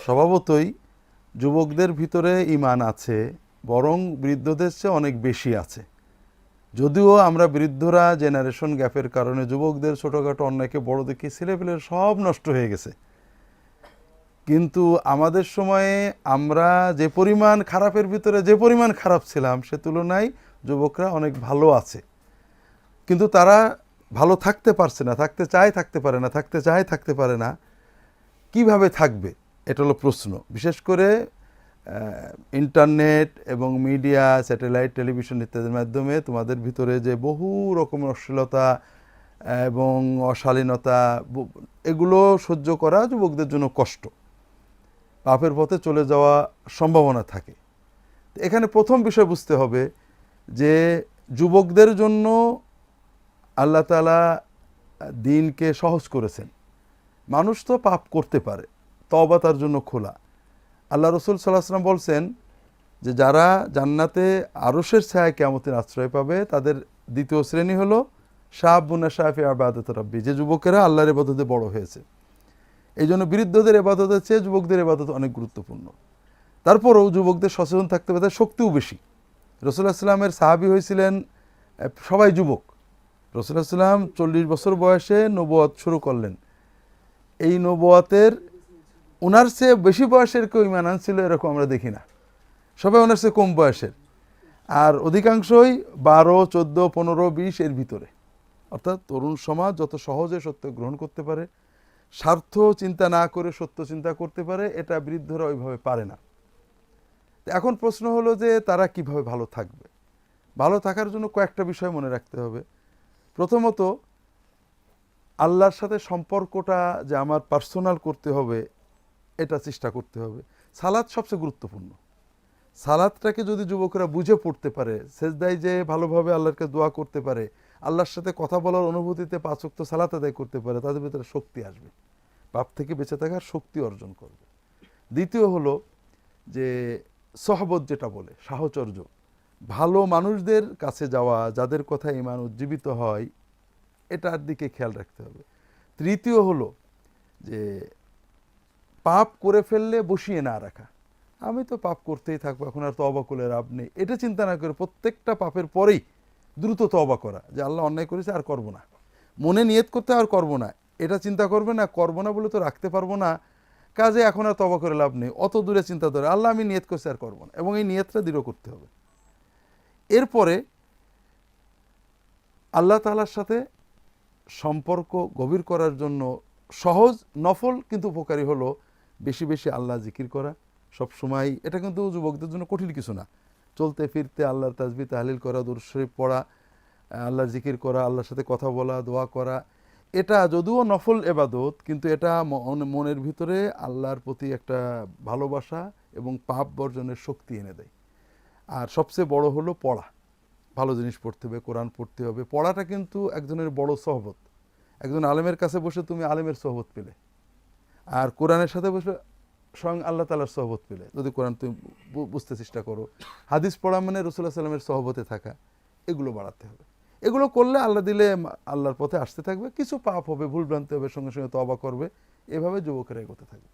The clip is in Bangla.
স্বভাবতই যুবকদের ভিতরে ঈমান আছে, বরং বৃদ্ধদের চেয়ে অনেক বেশি আছে। যদিও আমরা বৃদ্ধরা জেনারেশন গ্যাপের কারণে যুবকদের ছোটোখাটো অন্যায়কে বড় দেখি, ছেলেপেলের সব নষ্ট হয়ে গেছে। কিন্তু আমাদের সময়ে আমরা যে পরিমাণ খারাপের ভিতরে যে পরিমাণ খারাপ ছিলাম, সে তুলনায় যুবকরা অনেক ভালো আছে। কিন্তু তারা ভালো থাকতে পারছে না, থাকতে চায় থাকতে পারে না, থাকতে চায় থাকতে পারে না। কিভাবে থাকবে, এটা হলো প্রশ্ন। বিশেষ করে ইন্টারনেট এবং মিডিয়া, স্যাটেলাইট টেলিভিশন ইত্যাদির মাধ্যমে তোমাদের ভিতরে যে বহু রকমের অশ্লীলতা এবং অশালীনতা, এগুলো সহ্য করা যুবকদের জন্য কষ্ট, পাপের পথে চলে যাওয়া সম্ভাবনা থাকে। এখানে প্রথম বিষয় বুঝতে হবে যে যুবকদের জন্য আল্লাহ তাআলা দিনকে সহজ করেছেন। মানুষ তো পাপ করতে পারে, তওবা তার জন্য খোলা। আল্লাহ রসুল সাল্লাল্লাহু আলাইহি ওয়াসাল্লাম বলছেন যে যারা জান্নাতে আরশের ছায়ায় কিয়ামতের আশ্রয় পাবে, তাদের দ্বিতীয় শ্রেণী হলো শাবুন নাশা ফি ইবাদাতি রাব্বি, যে যুবকেরা আল্লাহর ইবাদতে বড় হয়েছে। এই জন্য বৃদ্ধদের ইবাদতের চেয়ে যুবকদের ইবাদত অনেক গুরুত্বপূর্ণ। তারপরেও যুবকদের সচেতন থাকতে হবে, তাদের শক্তিও বেশি। রাসূলুল্লাহ সাল্লামের সাহাবী হয়েছিলেন সবাই যুবক। রাসূলুল্লাহ সাল্লাম 40 বছর বয়সে নবুয়ত শুরু করলেন। এই নবুয়তের ওনার চেয়ে বেশি বয়সের কেউ ঈমান আনছিল এরকম আমরা দেখি না, সবাই ওনার চেয়ে কম বয়সের। আর অধিকাংশই 12, 14, 15, 20 এর ভিতরে। অর্থাৎ তরুণ সমাজ যত সহজে সত্য গ্রহণ করতে পারে, স্বার্থ চিন্তা না করে সত্য চিন্তা করতে পারে, এটা বৃদ্ধরা ওইভাবে পারে না। এখন প্রশ্ন হলো যে তারা কিভাবে ভালো থাকবে। ভালো থাকার জন্য কয়েকটা বিষয় মনে রাখতে হবে। প্রথমত, আল্লাহর সাথে সম্পর্কটা যে আমার পার্সোনাল করতে হবে, এটা চেষ্টা করতে হবে। সালাত সবচেয়ে গুরুত্বপূর্ণ। সালাতটাকে যদি যুবকরা বুঝে পড়তে পারে, সেজদায় যে ভালোভাবে আল্লাহকে দোয়া করতে পারে, আল্লাহর সাথে কথা বলার অনুভূতিতে 5 ওয়াক্ত সালাত আদায় করতে পারে, তাদের ভিতরে শক্তি আসবে, পাপ থেকে বেঁচে থাকার শক্তি অর্জন করবে। দ্বিতীয় হলো যে সহবত, যেটা বলে সাহচর্য, ভালো মানুষদের কাছে যাওয়া, যাদের কথা ঈমান উজ্জীবিত হয়, এটার দিকে খেয়াল রাখতে হবে। তৃতীয় হলো যে পাপ করে ফেললে বসিয়ে না রাখা। আমি তো পাপ করতেই থাকবো, এখন আর তওবা করে লাভ নেই, এটা চিন্তা না করে প্রত্যেকটা পাপের পরেই দ্রুত তওবা করা, যে আল্লাহ অন্যায় করেছে আর করব না। মনে নিয়ত করতে আর করব না, এটা চিন্তা করবে না, করব না বলে তো রাখতে পারবো না, কাজে এখন আর তওবা করে লাভ নেই, অত দূরে চিন্তা ধরে আল্লাহ আমি নিয়ত করছি আর করব না, এবং এই নিয়তটা দৃঢ় করতে হবে। এরপরে আল্লাহ তাআলার সাথে সম্পর্ক গভীর করার জন্য সহজ, নফল কিন্তু উপকারী হলো বেশি বেশি আল্লাহ জিকির করা সব সময়। এটা কিন্তু যুবকদের জন্য কঠিন কিছু না। চলতে ফিরতে আল্লাহর তাসবিহ তাহলিল করা, দুরূদ শরীফ পড়া, আল্লাহর জিকির করা, আল্লাহর সাথে কথা বলা, দোয়া করা, এটা যদিও নফল ইবাদত, কিন্তু এটা মনের ভিতরে আল্লাহর প্রতি একটা ভালোবাসা এবং পাপ বর্জনের শক্তি এনে দেয়। আর সবচেয়ে বড় হলো পড়া, ভালো জিনিস পড়তে হবে, কোরআন পড়তে হবে। পড়াটা কিন্তু একজনের বড় সহবত। একজন আলেমের কাছে বসে তুমি আলেমের সহবত পেলে, আর কোরআনের সাথে বসে স্বয়ং আল্লাহ তাআলার সহবত পেলে, যদি কোরআন তুমি বুঝতে চেষ্টা করো। হাদিস পড়া মানে রাসূলুল্লাহ সাল্লাল্লাহু আলাইহি ওয়াসাল্লামের সহবতে থাকা, এগুলো বাড়াতে হবে। এগুলো করলে আল্লাহ দিলে আল্লাহর পথে আসতে থাকবে। কিছু পাপ হবে, ভুল ভ্রান্তি হবে, সঙ্গে সঙ্গে তওবা করবে। এভাবে যুবকেরা এগোতে থাকবে।